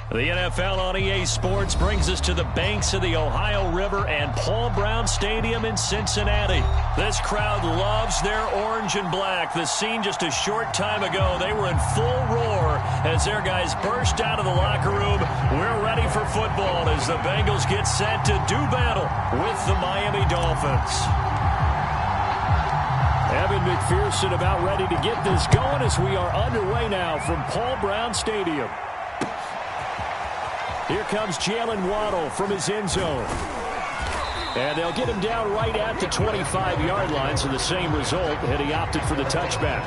The NFL on EA Sports brings us to the banks of the Ohio River and Paul Brown Stadium in Cincinnati. This crowd loves their orange and black. The scene just a short time ago, they were in full roar as their guys burst out of the locker room. We're ready for football as the Bengals get set to do battle with the Miami Dolphins. Evan McPherson about ready to get this going as we are underway now from Paul Brown Stadium. Here comes Jalen Waddle from his end zone. And they'll get him down right at the 25-yard line, so the same result, and he opted for the touchback.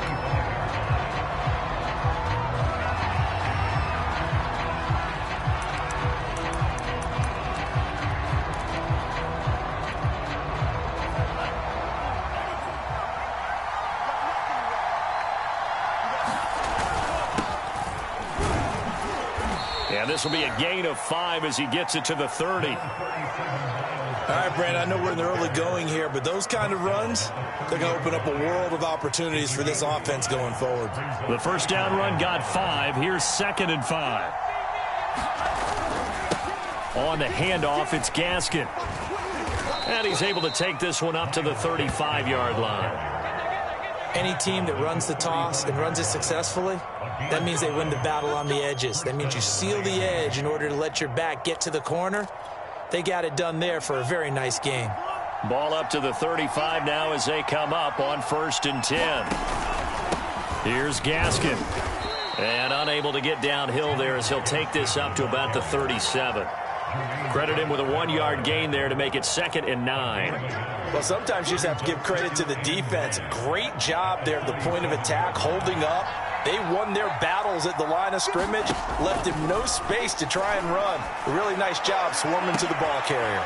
And this will be a gain of 5 as he gets it to the 30. All right, Brandon, I know we're in the early going here, but those kind of runs, they're going to open up a world of opportunities for this offense going forward. The first down run got 5. Here's 2nd and 5. On the handoff, it's Gaskin. And he's able to take this one up to the 35-yard line. Any team that runs the toss and runs it successfully, that means they win the battle on the edges. That means you seal the edge in order to let your back get to the corner. They got it done there for a very nice game. Ball up to the 35 now as they come up on 1st and 10. Here's Gaskin. And unable to get downhill there as he'll take this up to about the 37. Credit him with a 1-yard gain there to make it 2nd and 9. Well, sometimes you just have to give credit to the defense. Great job there at the point of attack, holding up. They won their battles at the line of scrimmage, left him no space to try and run. A really nice job swarming to the ball carrier.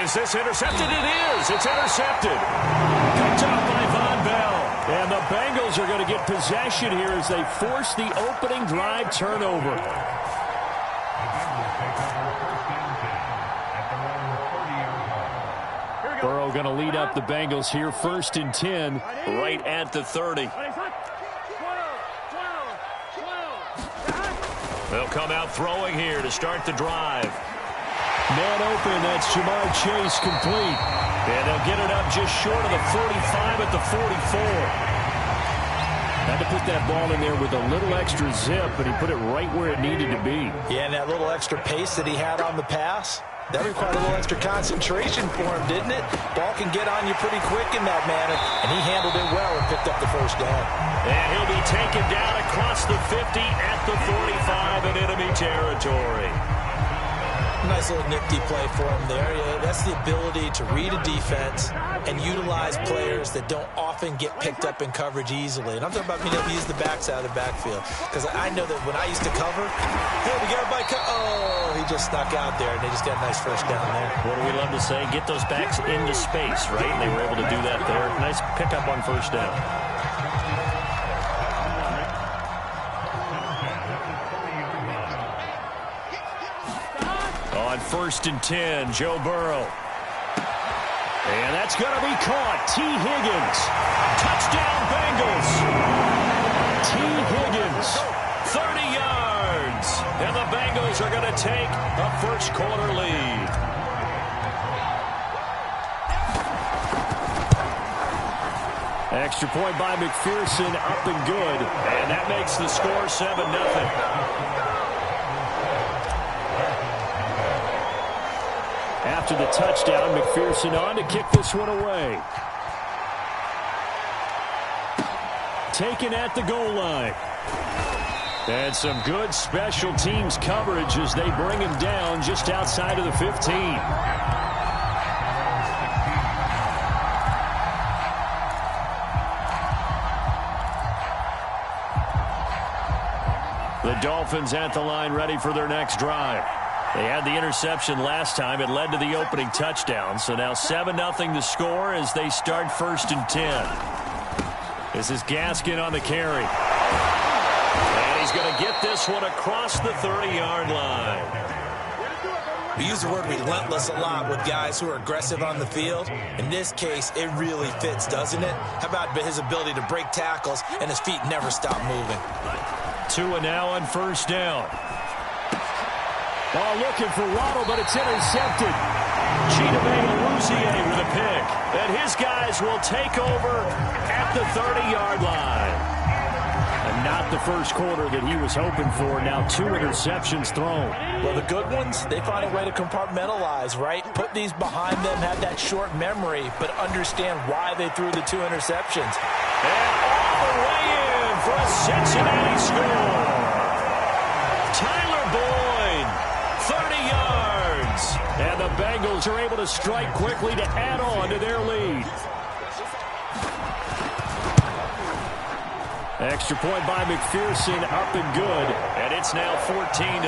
Is this intercepted? It is. It's intercepted. Picked up by Von Bell. And the Bengals are going to get possession here as they force the opening drive turnover. Burrow going to lead up the Bengals here, 1st and 10, right at the 30. They'll come out throwing here to start the drive. Man open, that's Jamar Chase complete. And they'll get it up just short of the 45 at the 44. Had to put that ball in there with a little extra zip, but he put it right where it needed to be. Yeah, and that little extra pace that he had on the pass, that required a little extra concentration for him, didn't it? Ball can get on you pretty quick in that manner, and he handled it well and picked up the first down. And he'll be taken down across the 50 at the 45 in enemy territory. Nice little nifty play for him there. Yeah, that's the ability to read a defense and utilize players that don't often get picked up in coverage easily. And I'm talking about being able to use the backside of the backfield. Because I know that when I used to cover, hey, we got a bike. Oh, he just snuck out there, and they just got a nice first down there. What do we love to say? Get those backs into space, right? And they were able to do that there. Nice pickup on first down. On 1st and 10, Joe Burrow. And that's going to be caught. T. Higgins. Touchdown, Bengals. T. Higgins. 30 yards. And the Bengals are going to take a first-quarter lead. Extra point by McPherson, up and good. And that makes the score 7-0. After the touchdown, McPherson on to kick this one away. Taken at the goal line. And some good special teams coverage as they bring him down just outside of the 15. The Dolphins at the line ready for their next drive. They had the interception last time. It led to the opening touchdown. So now 7-0 the score as they start 1st and 10. This is Gaskin on the carry. And he's going to get this one across the 30-yard line. We use the word relentless a lot with guys who are aggressive on the field. In this case, it really fits, doesn't it? How about his ability to break tackles and his feet never stop moving? 2 and now on 1st down. Ball looking for Waddle, but it's intercepted. Chidobe with a pick. And his guys will take over at the 30-yard line. And not the first quarter that he was hoping for. Now 2 interceptions thrown. Well, the good ones, they find a way to compartmentalize, right? Put these behind them, have that short memory, but understand why they threw the 2 interceptions. And all the way in for a Cincinnati score. Tyler Boyd, 30 yards. And the Bengals are able to strike quickly to add on to their lead. Extra point by McPherson, up and good. And it's now 14-0.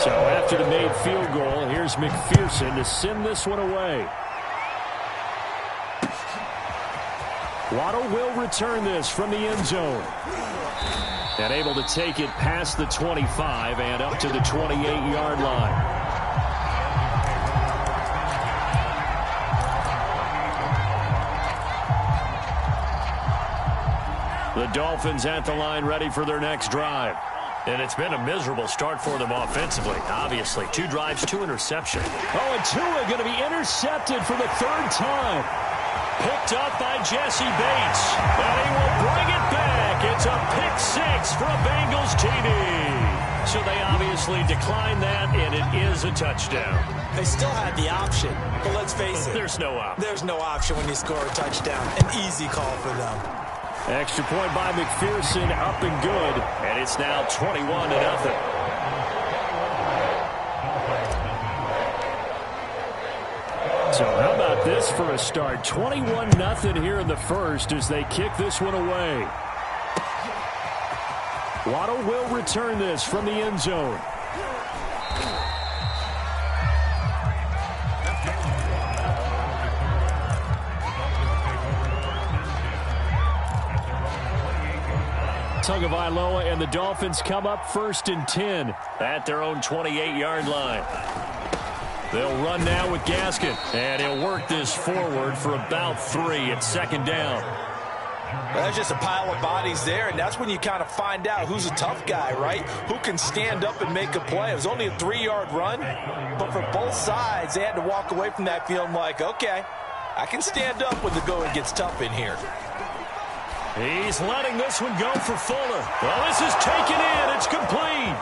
So after the made field goal, here's McPherson to send this one away. Waddle will return this from the end zone. And able to take it past the 25 and up to the 28-yard line. The Dolphins at the line ready for their next drive. And it's been a miserable start for them offensively, obviously. 2 drives, 2 interceptions. Oh, and Tua going to be intercepted for the 3rd time. Picked up by Jesse Bates. And he will bring it back. It's a pick 6 for a Bengals TD. So they obviously declined that, and it is a touchdown. They still had the option, but let's face it. There's no option. There's no option when you score a touchdown. An easy call for them. Extra point by McPherson, up and good. And it's now 21-0. So how about this for a start? 21-0 here in the first as they kick this one away. Waddle will return this from the end zone. Tagovailoa and the Dolphins come up 1st and 10 at their own 28-yard line. They'll run now with Gaskin, and he'll work this forward for about 3 at 2nd down. Well, there's just a pile of bodies there, and that's when you kind of find out who's a tough guy, right? Who can stand up and make a play. It was only a 3-yard run, but for both sides, they had to walk away from that field like, okay, I can stand up when the going gets tough in here. He's letting this one go for Fuller. Well, this is taken in. It's complete.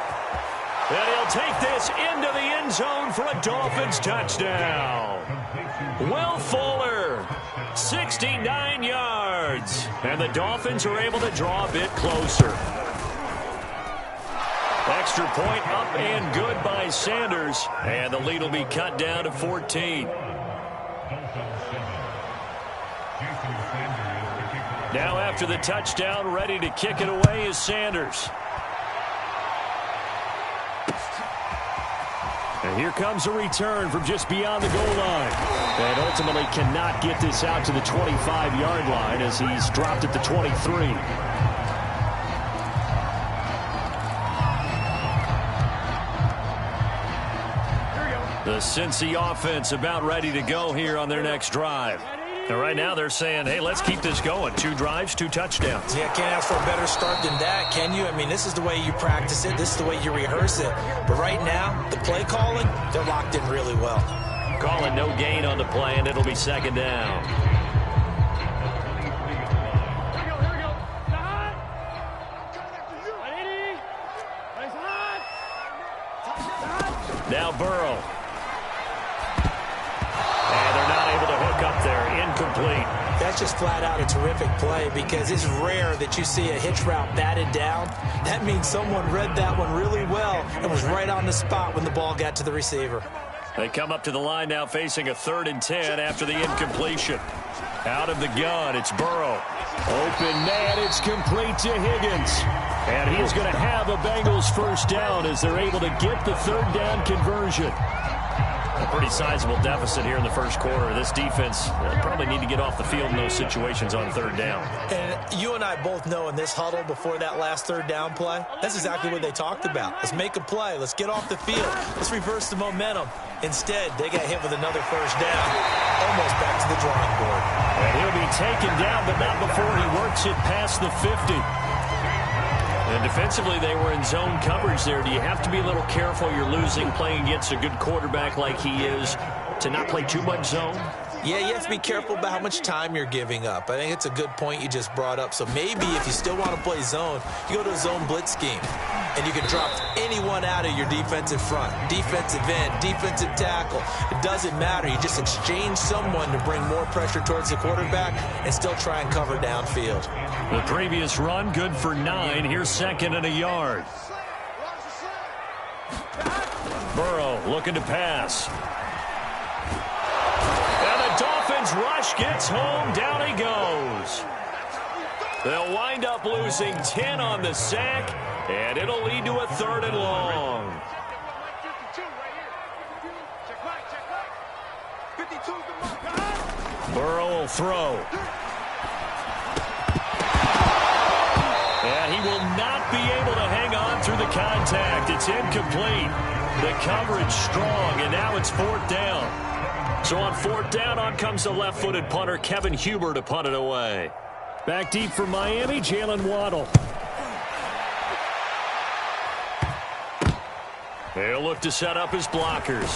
And he'll take this into the end zone for a Dolphins touchdown. Will Fuller, 69 yards. And the Dolphins are able to draw a bit closer. Extra point up and good by Sanders. And the lead will be cut down to 14. Now after the touchdown, ready to kick it away is Sanders. And here comes a return from just beyond the goal line. And ultimately cannot get this out to the 25-yard line as he's dropped at the 23. The Cincy offense about ready to go here on their next drive. And right now they're saying, hey, let's keep this going. 2 drives, 2 touchdowns. Yeah, can't ask for a better start than that, can you? I mean, this is the way you practice it. This is the way you rehearse it. But right now, the play calling, they're locked in really well. Calling no gain on the play, and it'll be 2nd down. Now Burrow. And they're not able to hook up there. Incomplete. That's just flat out a terrific play because it's rare that you see a hitch route batted down. That means someone read that one really well and was right on the spot when the ball got to the receiver. They come up to the line now facing a 3rd and 10 after the incompletion. Out of the gun, it's Burrow. Open man, it's complete to Higgins. And he's going to have a Bengals first down as they're able to get the 3rd down conversion. A pretty sizable deficit here in the first quarter. This defense probably need to get off the field in those situations on 3rd down. And you and I both know in this huddle before that last 3rd down play, that's exactly what they talked about. Let's make a play. Let's get off the field. Let's reverse the momentum. Instead, they got hit with another first down, almost back to the drawing board. And he'll be taken down, but not before he works it past the 50. And defensively, they were in zone coverage there. Do you have to be a little careful? You're losing playing against a good quarterback like he is to not play too much zone? Yeah, you have to be careful about how much time you're giving up. I think it's a good point you just brought up. So maybe if you still want to play zone, you go to a zone blitz scheme. And you can drop anyone out of your defensive front. Defensive end, defensive tackle. It doesn't matter. You just exchange someone to bring more pressure towards the quarterback and still try and cover downfield. The previous run, good for 9. Here's 2nd and a yard. Burrow looking to pass. Dolphins rush, gets home, down he goes. They'll wind up losing 10 on the sack, and it'll lead to a 3rd and long. Burrow will throw. And he will not be able to hang on through the contact. It's incomplete. The coverage strong, and now it's 4th down. So on 4th down, on comes the left-footed punter, Kevin Huber, to punt it away. Back deep for Miami, Jalen Waddle. They'll look to set up his blockers.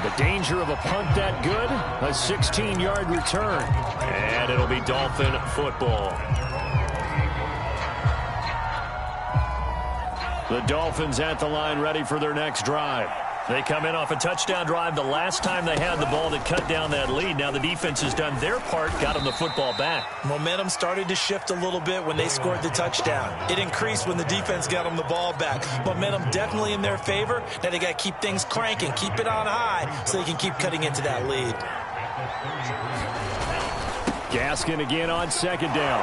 The danger of a punt that good, a 16-yard return. And it'll be Dolphin football. The Dolphins at the line ready for their next drive. They come in off a touchdown drive the last time they had the ball that cut down that lead. Now the defense has done their part, got them the football back. Momentum started to shift a little bit when they scored the touchdown. It increased when the defense got them the ball back. Momentum definitely in their favor. Now they got to keep things cranking, keep it on high so they can keep cutting into that lead. Gaskin again on 2nd down.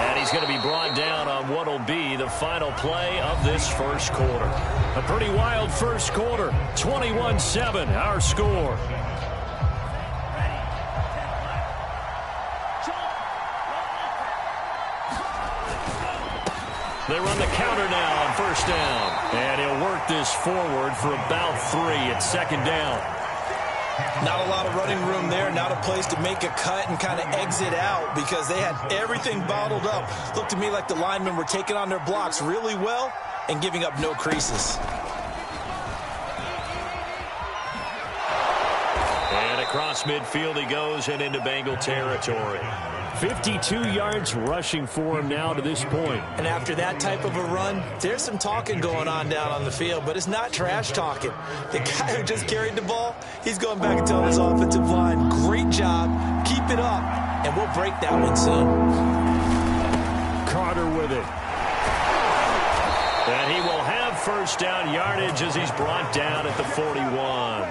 And he's going to be brought down on what will be the final play of this first quarter. A pretty wild first quarter. 21-7, our score. They run the counter now on 1st down. And he'll work this forward for about 3 at 2nd down. Not a lot of running room there, not a place to make a cut and kind of exit out because they had everything bottled up. Looked to me like the linemen were taking on their blocks really well and giving up no creases. And across midfield he goes and into Bengal territory. 52 yards rushing for him now to this point. And after that type of a run, there's some talking going on down on the field, but it's not trash talking. The guy who just carried the ball, he's going back and telling his offensive line, great job, keep it up, and we'll break that one soon. Carter with it. And he will have 1st down yardage as he's brought down at the 41.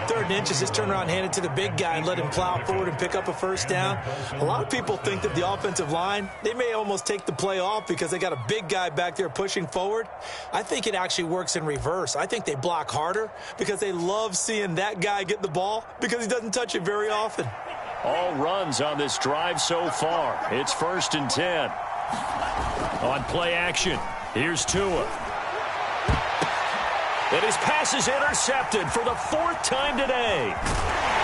3rd and inches, just turn around, hand it to the big guy and let him plow forward and pick up a 1st down. A lot of people think that the offensive line, they may almost take the play off because they got a big guy back there pushing forward. I think it actually works in reverse. I think they block harder because they love seeing that guy get the ball because he doesn't touch it very often. All runs on this drive so far. It's 1st and 10. On play action, here's Tua. And his pass is intercepted for the 4th time today.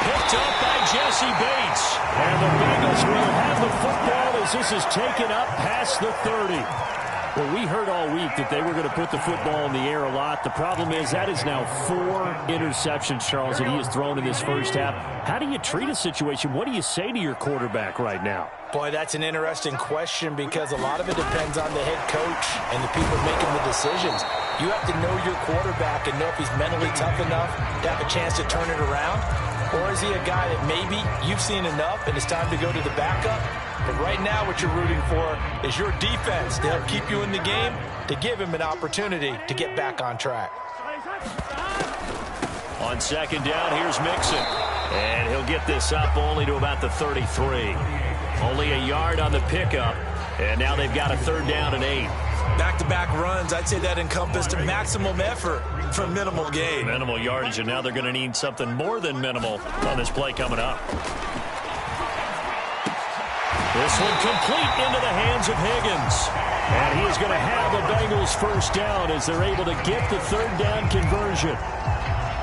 Picked up by Jesse Bates. And the Bengals will have the football as this is taken up past the 30. Well, we heard all week that they were going to put the football in the air a lot. The problem is that is now 4 interceptions, Charles, that he has thrown in this first half. How do you treat a situation? What do you say to your quarterback right now? Boy, that's an interesting question because a lot of it depends on the head coach and the people making the decisions. You have to know your quarterback and know if he's mentally tough enough to have a chance to turn it around. Or is he a guy that maybe you've seen enough and it's time to go to the backup? But right now what you're rooting for is your defense to help keep you in the game, to give him an opportunity to get back on track. On 2nd down, here's Mixon. And he'll get this up only to about the 33. Only a yard on the pickup. And now they've got a 3rd down and 8. Back-to-back runs, I'd say that encompassed maximum effort for minimal gain. Minimal yardage, and now they're going to need something more than minimal on this play coming up. This one complete into the hands of Higgins. And he is going to have the Bengals 1st down as they're able to get the 3rd down conversion.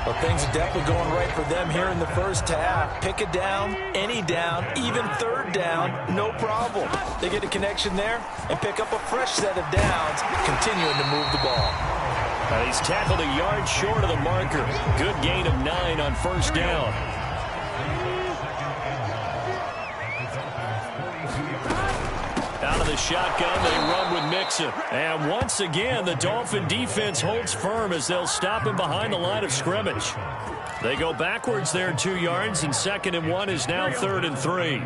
Well, things are definitely going right for them here in the first half. Pick a down, any down, even third down, no problem. They get a connection there and pick up a fresh set of downs, continuing to move the ball. He's tackled a yard short of the marker. Good gain of 9 on first down. Out of the shotgun, they run with Mixon. And once again, the Dolphin defense holds firm as they'll stop him behind the line of scrimmage. They go backwards there 2 yards, and 2nd and 1 is now 3rd and 3.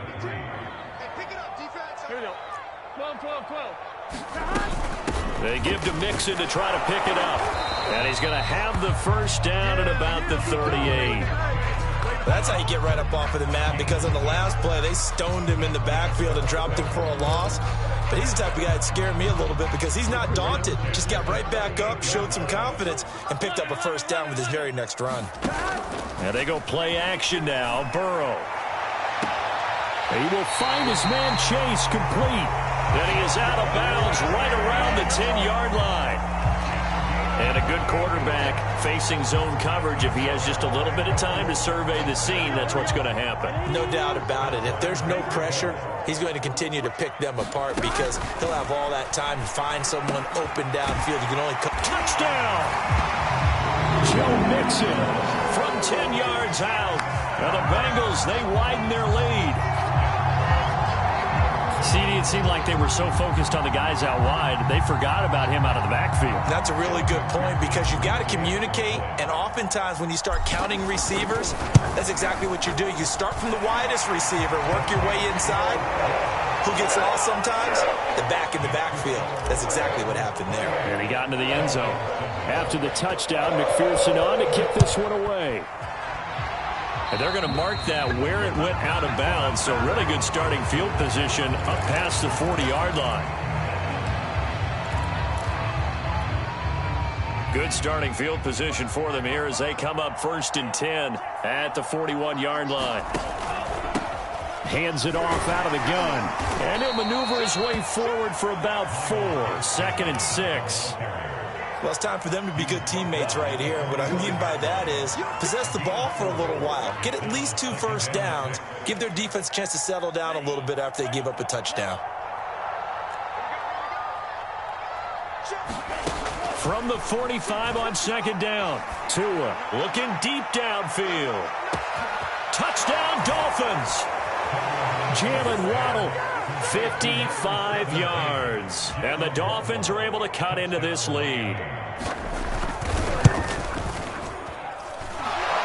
They give to Mixon to try to pick it up. And he's going to have the first down at about the 38. That's how you get right up off of the mat, because on the last play, they stoned him in the backfield and dropped him for a loss. But he's the type of guy that scared me a little bit because he's not daunted. Just got right back up, showed some confidence, and picked up a first down with his very next run. And they go play action now. Burrow. He will find his man Chase complete. Then he is out of bounds right around the 10-yard line. And a good quarterback facing zone coverage. If he has just a little bit of time to survey the scene, that's what's going to happen. No doubt about it. If there's no pressure, he's going to continue to pick them apart because he'll have all that time to find someone open downfield. You can only come. Touchdown! Joe Mixon from 10 yards out. Now the Bengals, they widen their lead. CD, it seemed like they were so focused on the guys out wide, they forgot about him out of the backfield. That's a really good point because you've got to communicate, and oftentimes when you start counting receivers, that's exactly what you do. You start from the widest receiver, work your way inside. Who gets lost sometimes? The back in the backfield. That's exactly what happened there. And he got into the end zone. After the touchdown, McPherson on to kick this one away. And they're going to mark that where it went out of bounds. So really good starting field position up past the 40-yard line. Good starting field position for them here as they come up 1st and 10 at the 41-yard line. Hands it off out of the gun. And he'll maneuver his way forward for about 4. 2nd and 6. Well, it's time for them to be good teammates right here. And what I mean by that is possess the ball for a little while. Get at least 2 first downs. Give their defense a chance to settle down a little bit after they give up a touchdown. From the 45 on 2nd down. Tua looking deep downfield. Touchdown Dolphins. Jalen Waddle, 55 yards. And the Dolphins are able to cut into this lead.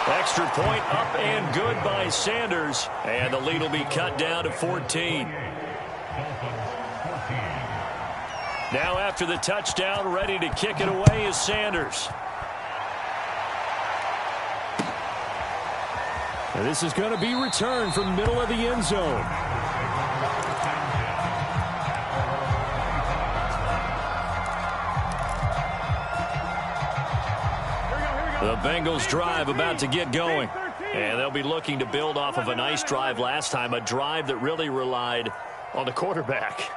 Extra point up and good by Sanders. And the lead will be cut down to 14. Now after the touchdown, ready to kick it away is Sanders. And this is going to be returned from the middle of the end zone. The Bengals drive about to get going. And they'll be looking to build off of a nice drive last time, a drive that really relied on the quarterback.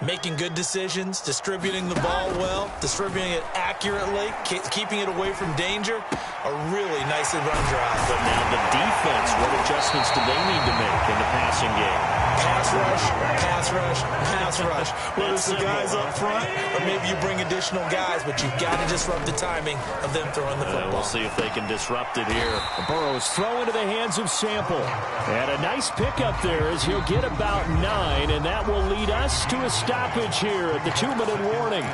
Making good decisions, distributing the ball well, distributing it accurately, keeping it away from danger. A really nicely run drive. But now the defense, what adjustments do they need to make in the passing game? Pass rush, pass rush, pass rush. Whether it's the guys up front or maybe you bring additional guys, but you've got to disrupt the timing of them throwing the football. We'll see if they can disrupt it here. Burrow's throw into the hands of Sample. And a nice pickup there as he'll get about 9, and that will lead us to a stoppage here at the 2-minute warning.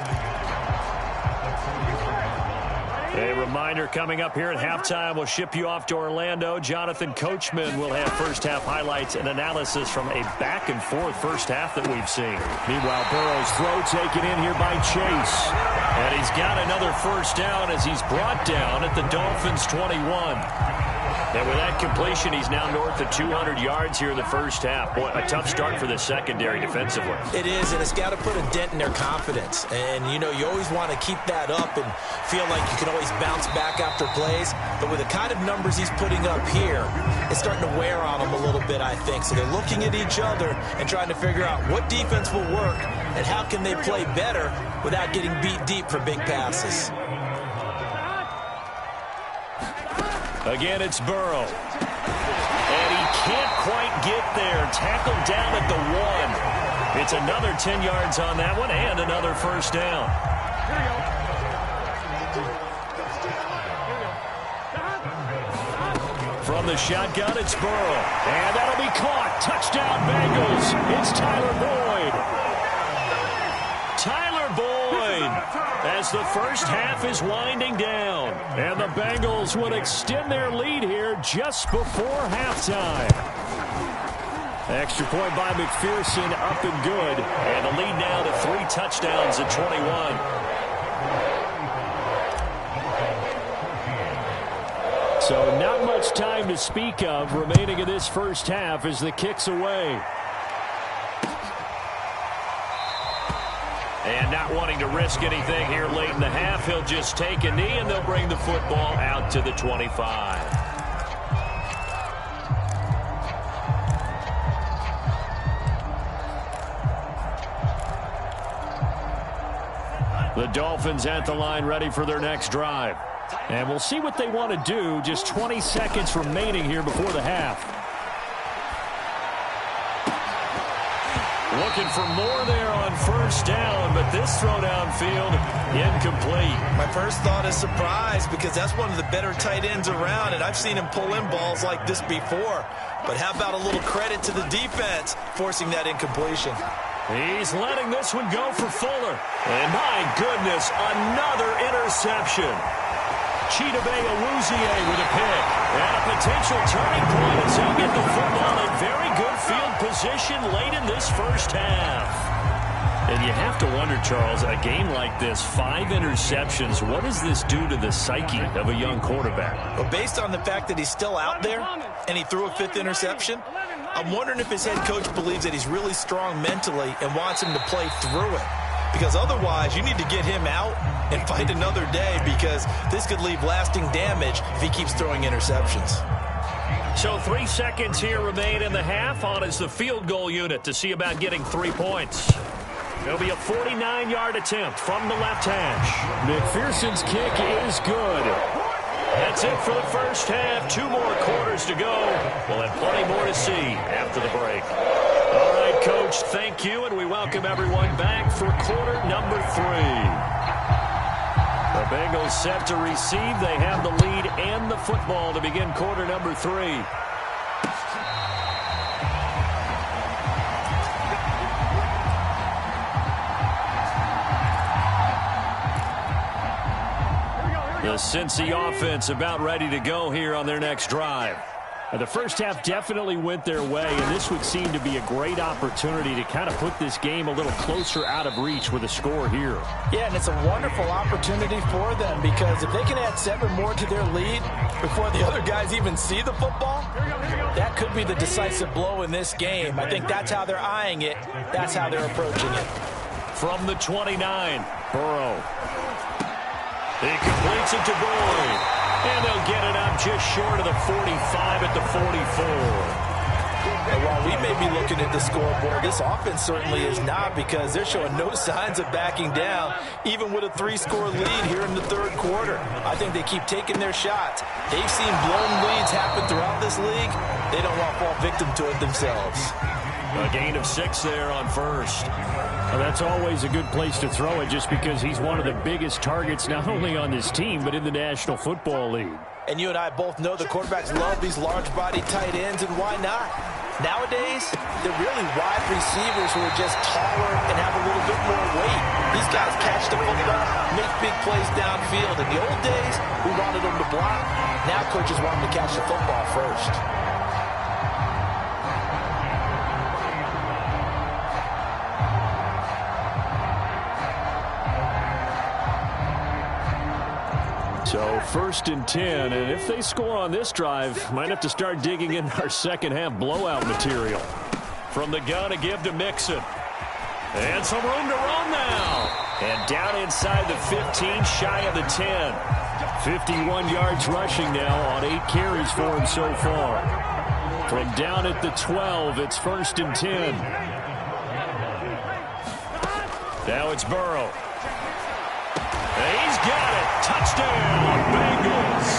A reminder coming up here at halftime. We'll ship you off to Orlando. Jonathan Coachman will have first-half highlights and analysis from a back-and-forth first half that we've seen. Meanwhile, Burrow's throw taken in here by Chase. And he's got another first down as he's brought down at the Dolphins' 21. And with that completion, he's now north of 200 yards here in the first half. Boy, a tough start for the secondary defensively. It is, and it's got to put a dent in their confidence. And, you know, you always want to keep that up and feel like you can always bounce back after plays. But with the kind of numbers he's putting up here, it's starting to wear on them a little bit, I think. So they're looking at each other and trying to figure out what defense will work and how can they play better without getting beat deep for big passes. Again, it's Burrow. And he can't quite get there. Tackled down at the 1. It's another 10 yards on that one and another first down. From the shotgun, it's Burrow. And that'll be caught. Touchdown, Bengals. It's Tyler Boyd. Tyler Boyd, as the first half is winding down. And the Bengals would extend their lead here just before halftime. Extra point by McPherson, up and good. And the lead now to 3 touchdowns at 21. So not much time to speak of remaining in this first half as the kick's away. And not wanting to risk anything here late in the half, he'll just take a knee and they'll bring the football out to the 25. The Dolphins at the line ready for their next drive. And we'll see what they want to do. Just 20 seconds remaining here before the half. Looking for more there on first down, but this throw downfield incomplete. My first thought is surprise because that's one of the better tight ends around, and I've seen him pull in balls like this before. But how about a little credit to the defense forcing that incompletion? He's letting this one go for Fuller. And my goodness, another interception. Chidobe Awuzie with a pick. And a potential turning point as he'll get the football in very good field position late in this first half. And you have to wonder, Charles, a game like this, 5 interceptions, what does this do to the psyche of a young quarterback? Well, based on the fact that he's still out there and he threw a 5th interception, I'm wondering if his head coach believes that he's really strong mentally and wants him to play through it. Because otherwise, you need to get him out and fight another day because this could leave lasting damage if he keeps throwing interceptions. So 3 seconds here remain in the half. On is the field goal unit to see about getting 3 points. It'll be a 49-yard attempt from the left hash. McPherson's kick is good. That's it for the first half. 2 more quarters to go. We'll have plenty more to see after the break. All right, Coach, thank you, and we welcome everyone back for quarter number 3. The Bengals set to receive. They have the lead and the football to begin quarter number 3. The Cincy offense about ready to go here on their next drive. The first half definitely went their way, and this would seem to be a great opportunity to kind of put this game a little closer out of reach with a score here. Yeah, and it's a wonderful opportunity for them because if they can add 7 more to their lead before the other guys even see the football, that could be the decisive blow in this game. I think that's how they're eyeing it. That's how they're approaching it. From the 29, Burrow. He completes it to Boyd. And they'll get it up just short of the 45 at the 44. And while we may be looking at the scoreboard, this offense certainly is not because they're showing no signs of backing down, even with a 3-score lead here in the third quarter. I think they keep taking their shots. They've seen blown leads happen throughout this league. They don't want to fall victim to it themselves. A gain of 6 there on first. Well, that's always a good place to throw it just because he's one of the biggest targets not only on this team but in the National Football League. And you and I both know the quarterbacks love these large-body tight ends, and why not? Nowadays, they're really wide receivers who are just taller and have a little bit more weight. These guys catch the football, make big plays downfield. In the old days, we wanted them to block. Now coaches want them to catch the football first. So 1st and 10, and if they score on this drive, might have to start digging in our second half blowout material. From the gun, a give to Mixon. And some room to run now. And down inside the 15, shy of the 10. 51 yards rushing now on 8 carries for him so far. From down at the 12, it's 1st and 10. Now it's Burrow. He's got it. Touchdown, Bengals.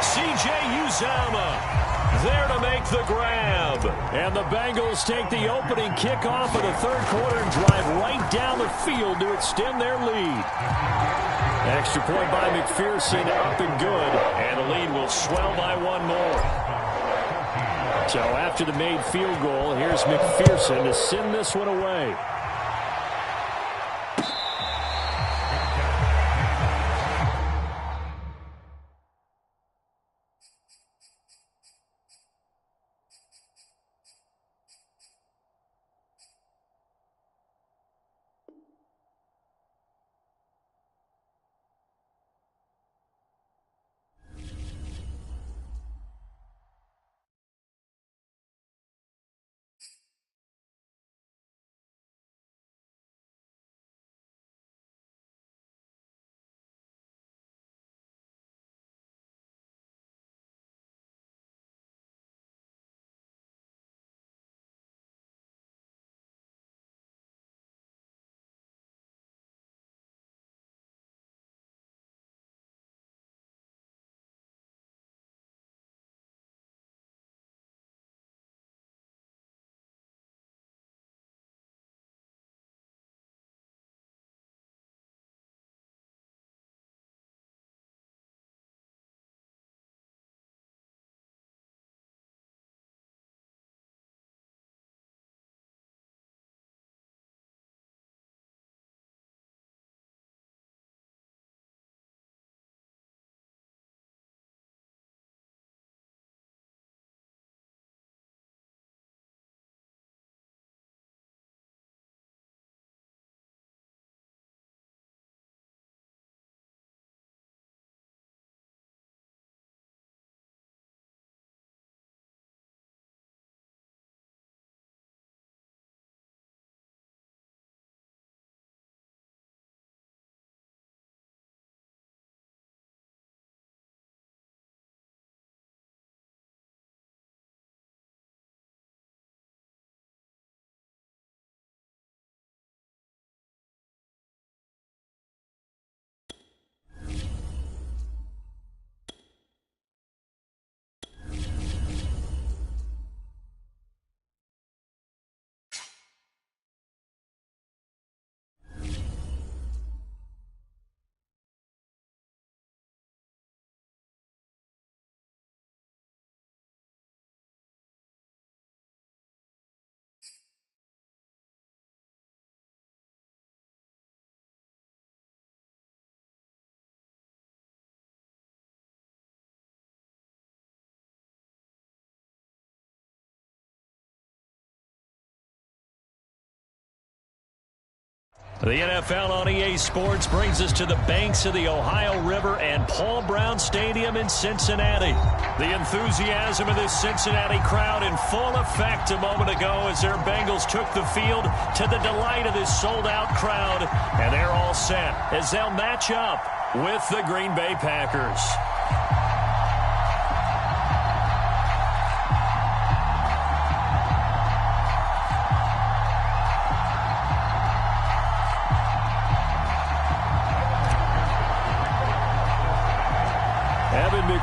C.J. Uzomah there to make the grab. And the Bengals take the opening kickoff of the third quarter and drive right down the field to extend their lead. Extra point by McPherson, up and good. And the lead will swell by one more. So after the made field goal, here's McPherson to send this one away. The NFL on EA Sports brings us to the banks of the Ohio River and Paul Brown Stadium in Cincinnati. The enthusiasm of this Cincinnati crowd in full effect a moment ago as their Bengals took the field to the delight of this sold-out crowd. And they're all set as they'll match up with the Green Bay Packers.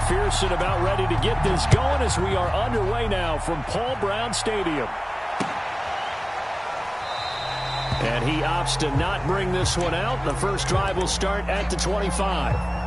McPherson about ready to get this going as we are underway now from Paul Brown Stadium. And he opts to not bring this one out. The first drive will start at the 25.